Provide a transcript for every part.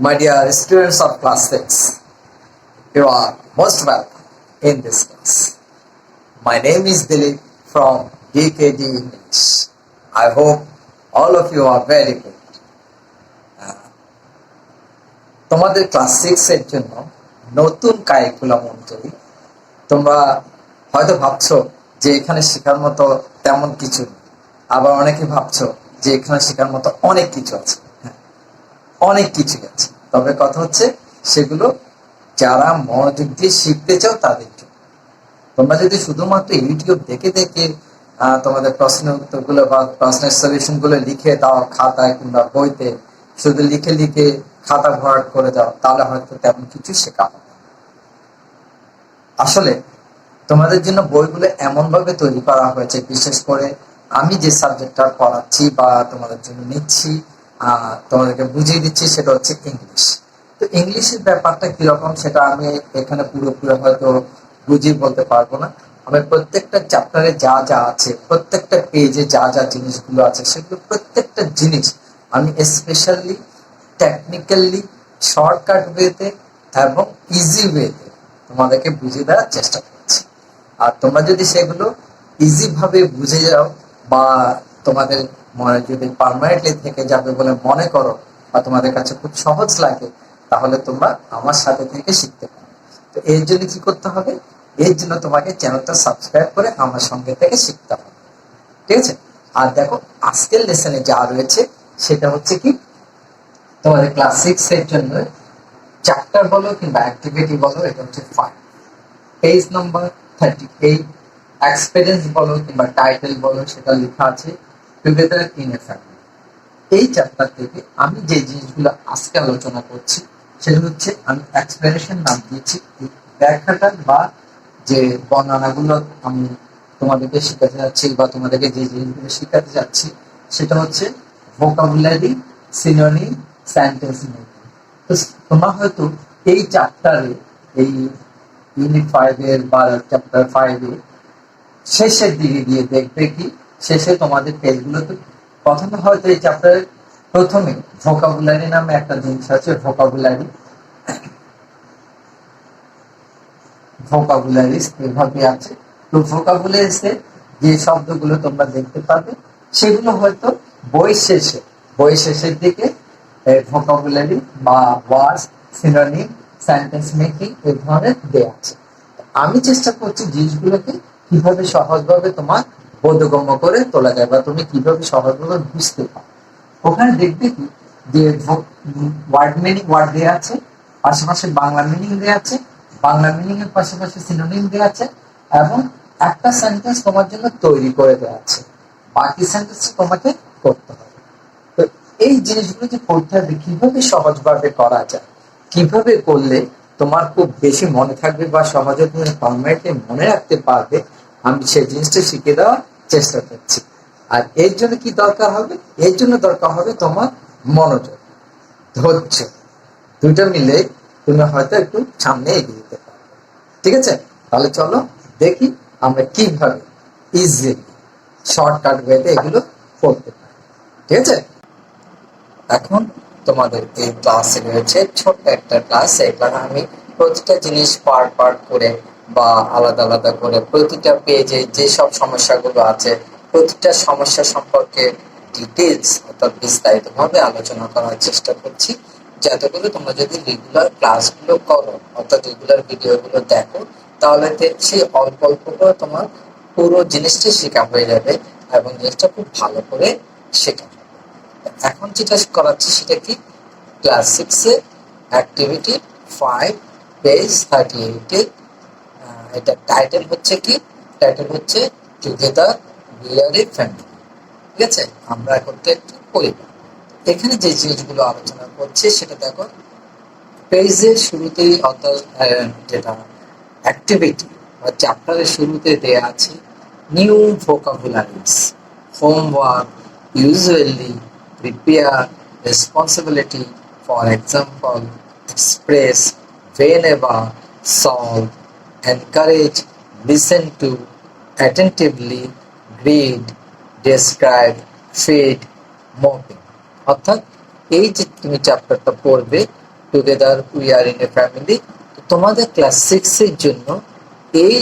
My dear students of class 6, you are most welcome in this class. My name is Dilip from DKD English. I hope all of you are very good. তোমাদের class 6 এর জন্য নতুন curriculum অনুযায়ী তোমরা হয়তো ভাবছো যে এখানে শেখার মতো তেমন কিছু নেই, আবার অনেকে ভাবছো যে এখানে শেখার মতো অনেক কিছু আছে। অনেক কিছু আছে, তবে কথা হচ্ছে সেগুলো যারা মনোযোগ দিয়ে শিখতে চাও তাদের জন্য। তোমরা যদি শুধুমাত্র ইউটিউব দেখে দেখে তোমাদের প্রশ্নের উত্তরগুলো বা প্রশ্নের সলিউশন গুলো লিখে দাও খাতায় কিংবা বইতে, শুধু লিখে লিখে খাতা ভরাট করে দাও, তাহলে হয়তো তেমন কিছু শেখা হবে। আসলে তোমাদের জন্য বইগুলো এমন ভাবে তৈরি করা হয়েছে, বিশেষ করে আমি যে সাবজেক্টটা পড়াচ্ছি বা তোমাদের জন্য নিচ্ছি, তোমাদেরকে বুঝিয়ে দিচ্ছি, সেটা হচ্ছে ইংলিশ। তো ইংলিশের ব্যাপারটা কিরকম সেটা আমি এখানে পুরোপুরি হয়তো বুঝিয়ে বলতে পারবো না। আমি প্রত্যেকটা চ্যাপ্টারে যা যা আছে, প্রত্যেকটা পেজে যা যা জিনিসগুলো আছে, সেগুলো প্রত্যেকটা জিনিস আমি স্পেশালি টেকনিক্যালি শর্টকাট ওয়েতে এবং ইজি ওয়েতে তোমাদেরকে বুঝিয়ে দেওয়ার চেষ্টা করছি। আর তোমরা যদি সেগুলো ইজি ভাবে বুঝে যাও বা তোমাদের মনে যদি পার্মানেন্টলি থেকে যাবে বলে মনে করো বা তোমাদের কাছে খুব সহজ লাগে, তাহলে তোমরা আমার সাথে থেকে শিখতে পারো। তো এর জন্য কি করতে হবে? এর জন্য তোমাকে চ্যানেলটা সাবস্ক্রাইব করে আমার সঙ্গে থেকে শিখতে হবে, ঠিক আছে? আর দেখো, আজকের লেসনে যা রয়েছে সেটা হচ্ছে কি, তোমাদের ক্লাস 6 এর জন্য চ্যাপ্টার বলো কিংবা অ্যাক্টিভিটি বলো, এটা হচ্ছে 5, পেজ নাম্বার 38। এক্সপেরিয়েন্স বলো কিংবা টাইটেল বলো, সেটা লেখা আছে টুগেদার ইন এ ফ্যামিলি। এই চ্যাপ্টার থেকে আমি যে জিনিসগুলো আজকে আলোচনা করছি সেটা হচ্ছে, আমি এক্সপ্লেনেশন নাম দিয়েছি, ব্যাখ্যাটা বা যে বর্ণনাগুলো আমি তোমাদেরকে শেখাতে যাচ্ছি বা তোমাদেরকে যে জিনিসগুলো শেখাতে যাচ্ছি সেটা হচ্ছে ভোকাবুলারি, সিনোনিম, সেন্টেন্স মেকিং। তো তোমরা হয়তো এই চ্যাপ্টারে, এই ইউনিট 5 এর বা চ্যাপ্টার 5 এর শেষের দিকে গিয়ে দেখবে কি, শেষে তোমাদের পেজগুলোতে প্রথমে হয়তো এই চ্যাপ্টারের প্রথমে ভোকাবুলারি নামে একটা জিনিস আছে, ভোকাবুলারিস এভাবে আছে। তো ভোকাবুলারিসে যে শব্দগুলো তোমরা দেখতে পাবে সেগুলো হয়তো বই শেষের দিকে ভোকাবুলারি বা ওয়ার্ডস, সিনোনিম, সেন্টেন্স মেকিং এই ধরনের দেয়া আছে। আমি চেষ্টা করছি জিনিসগুলোকে কিভাবে সহজভাবে তোমার বোধগম্য করে তোলা যায় বা তুমি কিভাবে সহজভাবে বুঝতে পারো। ওখানে দেখবে কি যে ওয়ার্ড দেওয়া আছে, পাশাপাশি বাংলা মিনিং দেওয়া আছে, বাংলা মিনিং এর পাশাপাশি সিনোনিম দেওয়া আছে, এবং একটা সেন্টেন্স তোমার জন্য তৈরি করে দেওয়া আছে, বাকি সেন্টেন্স তোমাকে করতে হবে। তো এই জিনিসগুলো যে পড়তে হবে কিভাবে সহজভাবে করা যায়, কিভাবে করলে তোমার খুব বেশি মনে থাকবে বা সহজে তুমি পারমানেন্টলি মনে রাখতে পারবে, আমি সেই জিনিসটা শিখে দেওয়ার চেষ্টা করছি। আর এর জন্য কি দরকার হবে? এর জন্য দরকার হবে তোমার মনোযোগ, ধৈর্য, দুইটা মিলে তুমি হয়তো একটু সামনে এগিয়ে যেতে পারবে। ঠিক আছে, তাহলে চলো দেখি আমরা কিভাবে ইজিলি শর্টকাট ওয়েতে এগুলো করতে পারি। ঠিক আছে, এখন তোমাদের এই ক্লাসে রয়েছে ছোট্ট একটা ক্লাস। এবার আমি প্রতিটা জিনিস পার্ট করে বা আলাদা আলাদা করে প্রতিটা পেজে যেসব সমস্যাগুলো আছে প্রতিটা সমস্যা সম্পর্কে ডিটেলস অর্থাৎ বিস্তারিতভাবে আলোচনা করার চেষ্টা করছি, যাতে করে তোমরা যদি রেগুলার ক্লাসগুলো করো অর্থাৎ রেগুলার ভিডিওগুলো দেখো, তাহলে সেই অল্প অল্প করে তোমার পুরো জিনিসটা শেখা হয়ে যাবে এবং জিনিসটা খুব ভালো করে শেখা। এখন যেটা করাচ্ছি সেটা কি, ক্লাস 6 এর অ্যাক্টিভিটি 5 পেজ 38 এর এটা টাইটেল হচ্ছে কি, টাইটেল হচ্ছে together we are A family. ঠিক আছে, আমরা এখন তো একটু পরিবার। এখানে যে জিনিসগুলো আলোচনা করছে সেটা দেখো, পেজের শুরুতেই অর্থাৎ যেটা অ্যাক্টিভিটি বা চ্যাপ্টারের শুরুতে দেয়া আছে new vocabularies, homework, usually, prepare, responsibility, for example, express, whenever, solve, encourage, listen to, attentively, read, describe, feed, mopping। অর্থাৎ এই যে তুমি চ্যাপ্টারটা পড়বে together we are in a family. তোমাদের ক্লাস 6 এর জন্য এই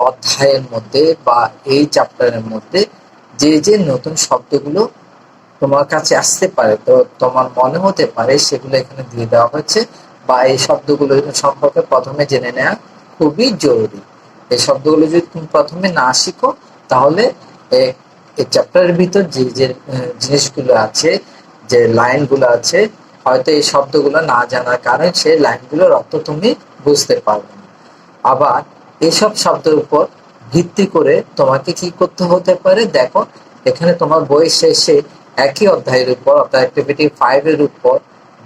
অধ্যায়ের মধ্যে বা এই চ্যাপ্টারের মধ্যে যে যে নতুন শব্দগুলো তোমার কাছে আসতে পারে, তো তোমার মনে হতে পারে, সেগুলো এখানে দিয়ে দেওয়া হয়েছে। বা এই শব্দগুলো সম্পর্কে প্রথমে জেনে নেওয়া খুবই জরুরি। এই শব্দগুলো যদি তুমি প্রথমে না শিখো, তাহলে এই চ্যাপ্টারের ভিতর যে যে জিনিসগুলো আছে, যে লাইনগুলো আছে, হয়তো এই শব্দগুলো না জানার কারণে সেই লাইনগুলোর অর্থ তুমি বুঝতে পারবে না। আবার এইসব শব্দের উপর ভিত্তি করে তোমাকে কি করতে হতে পারে, দেখো এখানে তোমার বইয়ের শেষে একই অধ্যায়ের উপর অর্থাৎ অ্যাক্টিভিটি 5 এর উপর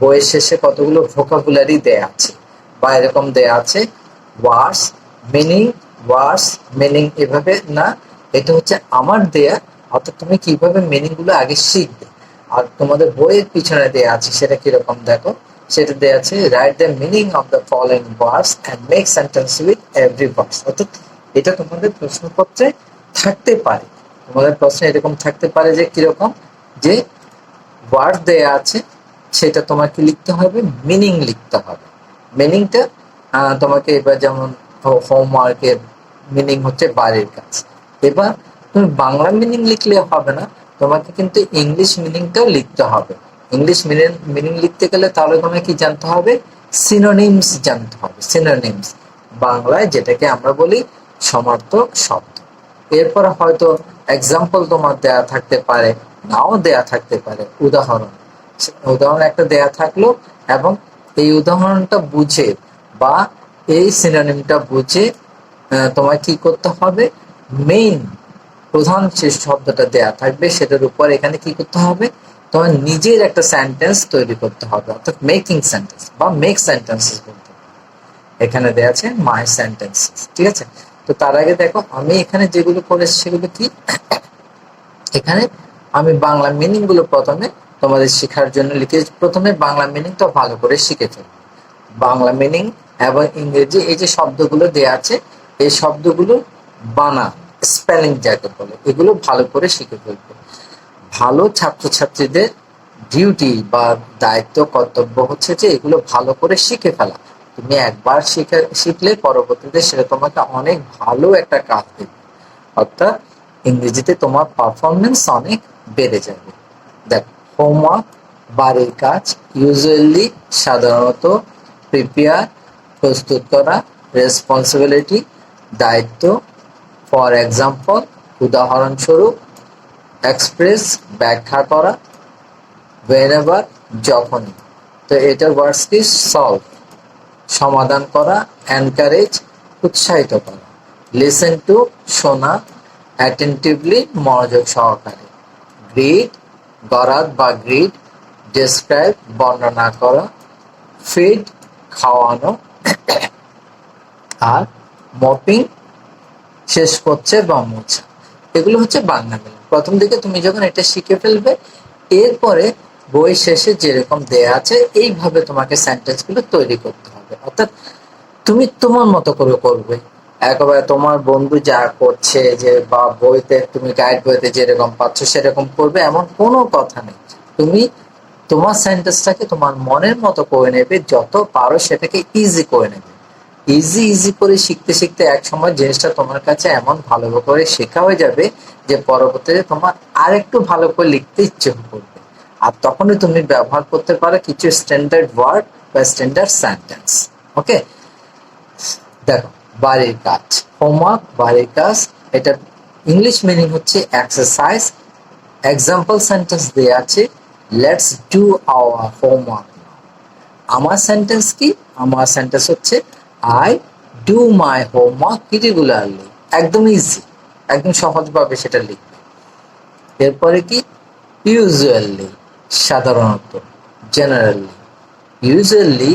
বইয়ের শেষে কতগুলো ভোকাবুলারি দেয়া আছে বা এরকম দেয়া আছে ওয়ার্ডস মিনিং এভাবে না, এটা হচ্ছে আমার দেয়া, অর্থাৎ তুমি কিভাবে মিনিং গুলো আগে শিখবে। আর তোমাদের বইয়ের পিছনে দেয়া আছে সেটা কিরকম দেখো, সেটা দেয়া আছে right the meaning of the following words and make sentence with every word. অর্থাৎ এটা তোমাদের প্রশ্নপত্রে থাকতে পারে, তোমাদের প্রশ্নে এরকম থাকতে পারে যে কিরকম, যে ওয়ার্ড দেয়া আছে সেটা তোমাকে লিখতে হবে, মিনিং লিখতে হবে। মিনিংটা তোমাকে এবার যেমন হোমওয়ার্কের মিনিং হচ্ছে বাড়ির কাজ, এবার তুমি বাংলা মিনিং লিখলে হবে না, তোমাকে কিন্তু ইংলিশ মিনিংটাও লিখতে হবে। ইংলিশ মিনিং লিখতে গেলে তাহলে তোমাকে কি জানতে হবে, সিনোনিমস জানতে হবে। সিনোনিমস বাংলায় যেটাকে আমরা বলি সমার্থক শব্দ। এরপর হয়তো এক্সাম্পল তোমার দেয়া থাকতে পারে, নাও দেয়া থাকতে পারে, উদাহরণ একটা দেয়া থাকলো, এবং এই উদাহরণটা বুঝে বা এই সিনোনিমটা বুঝে তোমায় কি করতে হবে, মেইন প্রধান যে শব্দটা দেয়া থাকবে সেটার উপর এখানে কি করতে হবে, তোমার নিজের একটা সেন্টেন্স তৈরি করতে হবে, অর্থাৎ মেকিং সেন্টেন্স বা মেক সেন্টেন্সেস বলতে হবে। এখানে দেয়া আছে মাই সেন্টেন্সেস, ঠিক আছে। তো তার আগে দেখো আমি এখানে যেগুলো করেছি সেগুলো কি, এখানে আমি বাংলা মিনিং গুলো প্রথমে তোমাদের শেখার জন্য লিখে, প্রথমে বাংলা মিনিংটা ভালো করে শিখে ফেলবো। বাংলা মিনিং এবং ইংরেজি এই যে শব্দগুলো দেয়া আছে, এই শব্দগুলো বানান, স্পেলিং যাকে বলে, এগুলো ভালো করে শিখে ফেলবো। ভালো ছাত্রছাত্রীদের ডিউটি বা দায়িত্ব কর্তব্য হচ্ছে যে এগুলো ভালো করে শিখে ফেলা। তুমি একবার শিখলে পরবর্তীতে সেটা তোমাকে অনেক ভালো একটা কাজ দেবে, অর্থাৎ ইংরেজিতে তোমার পারফরমেন্স অনেক বেড়ে যাবে। দেখ, হোমওয়ার্ক বাড়ির কাজ, ইউজুয়ালি সাধারণত, প্রিপেয়ার প্রস্তুত করা, রেসপন্সিবিলিটি দায়িত্ব, ফর এক্সাম্পল উদাহরণস্বরূপ, এক্সপ্রেস ব্যাখ্যা করা, whenever যখনই। তো এটার ওয়ার্ডস কি, সলভ সমাধান করা, এনকারেজ উৎসাহিত করা, লিসেন টু শোনা, অ্যাটেন্টিভলি মনোযোগ সহকারে, গ্রিড গরাদ বা গ্রিড, ডেসক্রাইব বর্ণনা করা, ফিড খাওয়ানো, আর মপিং শেষ করছে বা মোছা। এগুলো হচ্ছে বাংলা মিনিং। প্রথম দিকে তুমি যখন এটা শিখে ফেলবে, এরপরে বই শেষে যেরকম দেয়া আছে এইভাবে তোমাকে সেন্টেন্স গুলো তৈরি করতে হবে, অর্থাৎ তুমি তোমার মতো করে করবে। একেবারে তোমার বন্ধু যা করছে যে বা বইতে তুমি গাইড বইতে যেরকম পাচ্ছ সেরকম করবে এমন কোনো কথা নেই। তুমি তোমার সেন্টেন্সটাকে তোমার মনের মতো করে নেবে, যত পারো সেটাকে ইজি করে নেবে। ইজি করে শিখতে শিখতে এক সময় জিনিসটা তোমার কাছে এমন ভালো করে শেখা হয়ে যাবে যে পরবর্তীতে তোমার আরেকটু ভালো করে লিখতে ইচ্ছে করবে। আর তখনই তুমি ব্যবহার করতে পারো কিছু স্ট্যান্ডার্ড ওয়ার্ড বা স্ট্যান্ডার্ড সেন্টেন্স। ওকে, দেখো বাড়ির কাজ, হোমওয়ার্ক বাড়ির কাজ, এটা ইংলিশ মিনিং হচ্ছে এক্সারসাইজ। এক্সাম্পল সেন্টেন্স দেয়া আছে, লেটস ডু আওয়ার হোমওয়ার্ক। আমার সেন্টেন্স কি, আমার সেন্টেন্স হচ্ছে I do my homework regularly. একদম ইজি, একদম সহজভাবে সেটা লিখবে। এরপরে কি, ইউজুয়ালি সাধারণত, generally, usually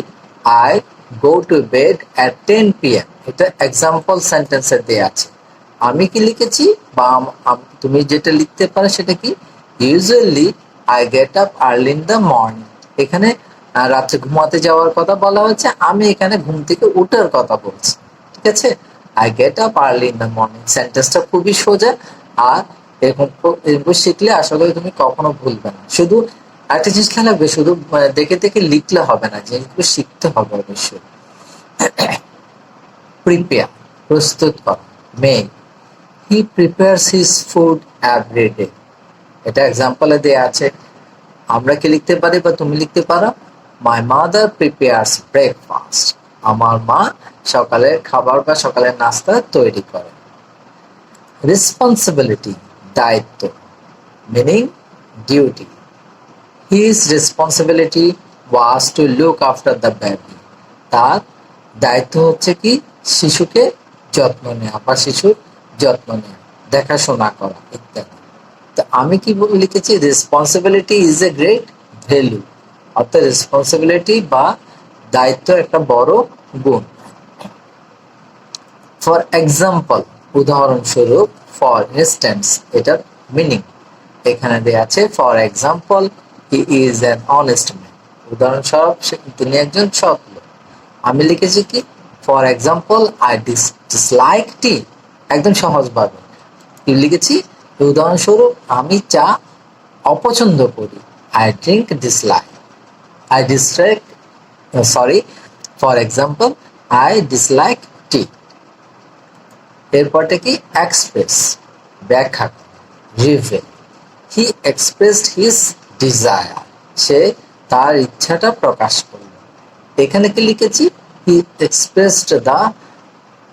I go to bed at 10 PM। এটা এক্সাম্পল সেন্টেন্সে দেয়া আছে। আমি কি লিখেছি বা তুমি যেটা লিখতে পারো সেটা কি, usually I get up early in the morning. এখানে রাত্রে ঘুমাতে যাওয়ার কথা বলা হয়েছে, আমি এখানে ঘুম থেকে উঠার কথা বলছি, ঠিক আছে। I get up early in the morning সেন্টেন্সটা খুবই সোজা, আর এরকম শিখলে আসলে তুমি কখনো ভুলবে না। শুধু একটা জিনিস খেলা হবে, শুধু দেখে দেখে লিখলে হবে না, জিনিসগুলো শিখতে হবে অবশ্যই। প্রিপেয়ার, প্রস্তুত করা। মেক, হি প্রিপেয়ারস হিজ ফুড এভরি ডে। এটা এক্সাম্পলে দেয়া আছে। আমরা কি লিখতে পারি বা তুমি লিখতে পারো, মাই মাদার প্রিপেয়ার্স ব্রেকফাস্ট। আমার মা সকালের খাবার বা সকালের নাস্তা তৈরি করে। রেসপন্সিবিলিটি, দায়িত্ব, meaning duty. His responsibility was to look after the baby. তার দায়িত্ব হচ্ছে কি, শিশুকে যত্ন নেওয়া বা শিশুর যত্ন নেওয়া, দেখাশোনা করা ইত্যাদি। তো আমি কি লিখেছি, responsibility is a great value, অর্থাৎ রেসপন্সিবিলিটি বা দায়িত্ব একটা বড় গুণ। ফর এক্সাম্পল, উদাহরণস্বরূপ। ফর ইনস্ট্যান্স, এটার মিনিং এখানে দেয়া আছে। For example, he is an honest man. উদাহরণস্বরূপ তিনি একজন সৎ লোক। আমি লিখেছি কি, for example I dislike tea, একদম সহজভাবে কি লিখেছি, উদাহরণস্বরূপ আমি চা অপছন্দ করি। I drink dislike, I dislike, sorry, for example I dislike tea. এরপরটা কি, এক্সপ্রেস, ব্যাখ্যা, reveal. He expressed his desire, সে তার ইচ্ছাটা প্রকাশ করল। এখানে কি লিখেছি, he expressed the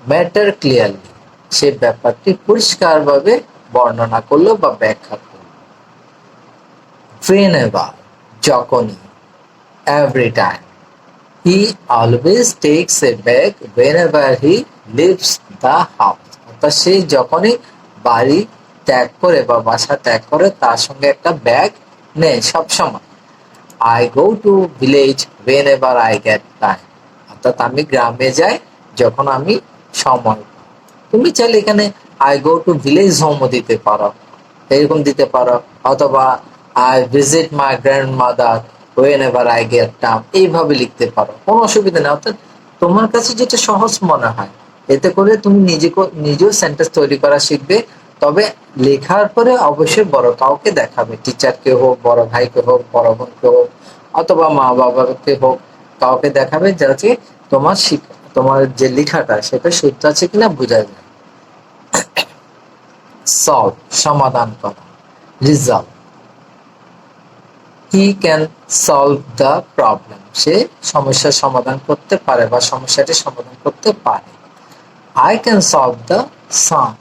matter clearly, সে ব্যাপারটি পরিষ্কারভাবে বর্ণনা করলো বা ব্যাখ্যা করলো। whenever, যখনই। every time, he always takes a bag whenever he leaves the house, অর্থাৎ সে যখনই বাড়ি ত্যাগ করে বা বাসা ত্যাগ করে তার সঙ্গে একটা ব্যাগ নেয় সবসময়। I go to village whenever I get time, অর্থাৎ আমি গ্রামে যাই যখন আমি সময় পাই। তুমি চাইলে এখানে I go to village home দিতে পারো, এরকম দিতে পারো, অথবা I visit my grandmother whenever I get time, এইভাবে লিখতে পারো, কোনো অসুবিধা নেই। অর্থাৎ তোমার কাছে যেটা সহজ মনে হয়, এতে করে তুমি নিজেও সেন্টেন্স তৈরি করা শিখবে। তবে লেখার পরে অবশ্যই বড় কাউকে দেখাবে, টিচারকে হোক, বড় ভাইকে হোক, বড় বোনকে হোক, অথবা মা বাবাকে হোক, কাউকে দেখাবে যাতে তোমার যে লেখাটা সেটা সত্য আছে কিনা বোঝা যায়। সলভ, সমাধান করা। Resolve, he can solve the problem, সে সমস্যার সমাধান করতে পারে বা সমস্যাটি সমাধান করতে পারে। I can solve the sum,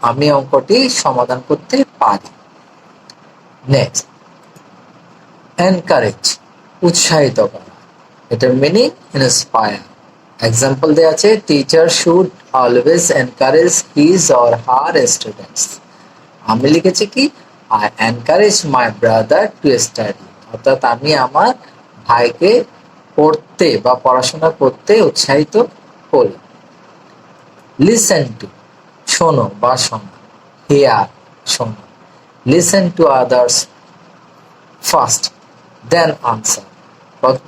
আমি অঙ্কটি সমাধান করতে পারি। নেক্সট, এনকারেজ, উৎসাহিত করা, এটার মিনিং ইন্সপায়ার। এক্সাম্পল দেওয়া আছে, teacher should always encourage his or her students. আমি লিখেছি কি, I encourage my brother to study, অর্থাৎ আমি আমার ভাইকে পড়তে বা পড়াশোনা করতে উৎসাহিত করি। লিসেন টু, শোনো বা শোনো। হিয়ার, শোনো। Listen to others first then answer,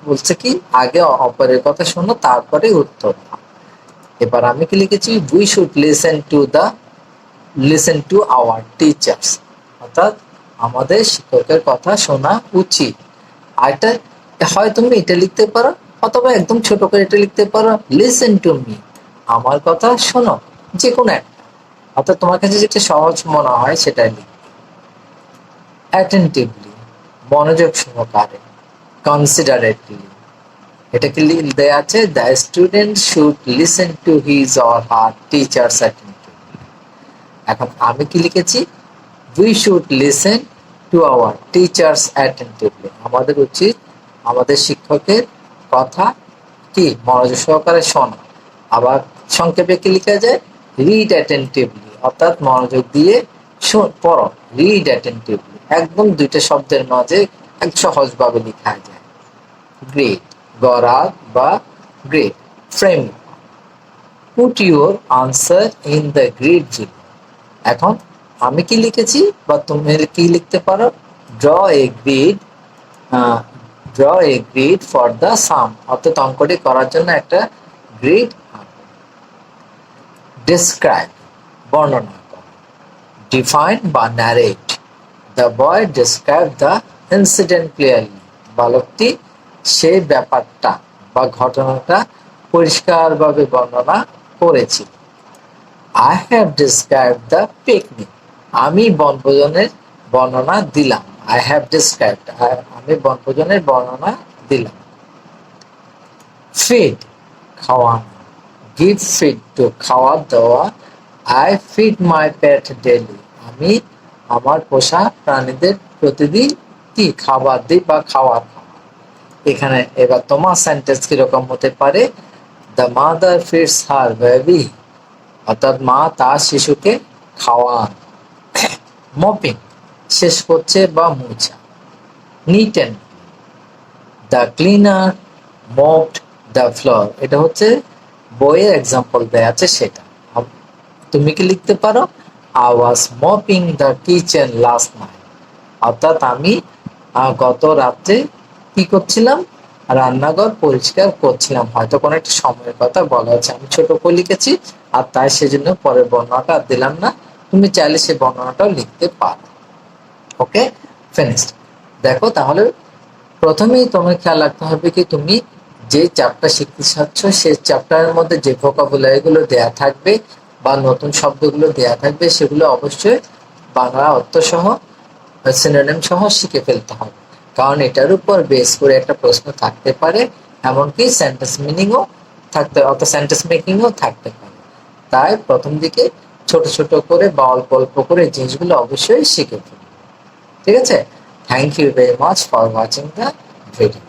বলছে কি, আগে অপরের কথা শোনো তারপরে উত্তর দাও। এবার আমি কি লিখেছি, we should listen to our teachers, অর্থাৎ আমাদের শিক্ষকের কথা শোনা উচিত। আর এটা হয় তুমি এটা লিখতে পারো, অথবা একদম ছোট করে এটা লিখতে পারো, লিসেন টু মি, আমার কথা শোনো, যে কোনো একটা, অর্থাৎ তোমার কাছে যেটা সহজ মনে হয় সেটাই লিখবে। অ্যাটেন্টিভলি, মনোযোগ সহকারে। কনসিডারেটলি, এটা কি দেয়া আছে, the student should listen to his or her teachers attentively. এখন আমি কি লিখেছি, we should listen to our teachers attentively, আমাদের উচিত আমাদের শিক্ষকের কথা কি মনোযোগ সহকারে শোনা। আবার সংক্ষেপে কি লেখা যায়, রিড অ্যাটেন্টিভলি, অর্থাৎ মনোযোগ দিয়ে পড়ো। রিড অ্যাটেন্টিভলি, একদম দুইটা শব্দের মাঝে এক সহজভাবে লেখা যায়। গ্রেড, গড়া বা grade. Frame, put your answer in the grid zero. এখন আমি কি লিখেছি বা তুমি কি লিখতে পারো, draw a grid for the sum, অর্থাৎ অঙ্কটি করার জন্য একটা গ্রিড। ডেসক্রাইব, বর্ণনা করা। ডিফাইন বা narrate, the boy describe the incident clearly, বালকটি সেই ব্যাপারটা বা ঘটনাটা পরিষ্কারভাবে বর্ণনা করেছিল। I have described the picnic. আমি বনভোজনের বর্ণনা দিলাম। I have described. আমি বনভোজনের বর্ণনা দিলাম। Feed, খাওয়ানো। Give feed to, খাওয়া দেওয়া। I feed my pet daily. আমি আমার পোষা প্রাণীদের প্রতিদিন কি খাবার দিই বা খাওয়ার খাওয়া। এখানে এবার তোমার সেন্টেন্স কিরকম হতে পারে? The mother feeds her baby. অর্থাৎ মা তার শিশুকে খাওয়ান। মপিং, শেষ করছে বা মোছা। Neat and the cleaner mopped the floor, এটা হচ্ছে বইয়ের এক্সাম্পল দেয়া আছে সেটা। তুমি কি লিখতে পারো? I was mopping the kitchen last night. অর্থাৎ আমি গত রাত্রে কি করছিলাম? রান্নাঘর পরিষ্কার করছিলাম। হয়তো কোনো একটা সময়ের কথা বলা আছে, আমি ছোট করে লিখেছি আর তাই সেজন্য পরের বর্ণনাটা আর দিলাম না। তুমি চাইলে সে বর্ণনাটাও লিখতে পারো। ওকে, ফিনিশড। দেখো তাহলে প্রথমেই তোমার খেয়াল রাখতে হবে কি তুমি যে চ্যাপ্টার শিখতে চাচ্ছ সেই চ্যাপ্টারের মধ্যে যে ভোকাবুলারি গুলো দেয়া থাকবে বা নতুন শব্দগুলো দেয়া থাকবে সেগুলো অবশ্যই বাংলা অর্থ সহ সিনোনিম সহ শিখে ফেলতে হবে, কারণ এটার উপর বেস করে একটা প্রশ্ন থাকতে পারে, এমনকি সেন্টেন্স মিনিংও থাকতে অর্থাৎ সেন্টেন্স মেকিংও থাকতে পারে। তাই প্রথম দিকে ছোট ছোট করে বা অল্প অল্প করে এই জিনিসগুলো অবশ্যই শিখে ফেলবে। ঠিক আছে? Thank you very much for watching the video.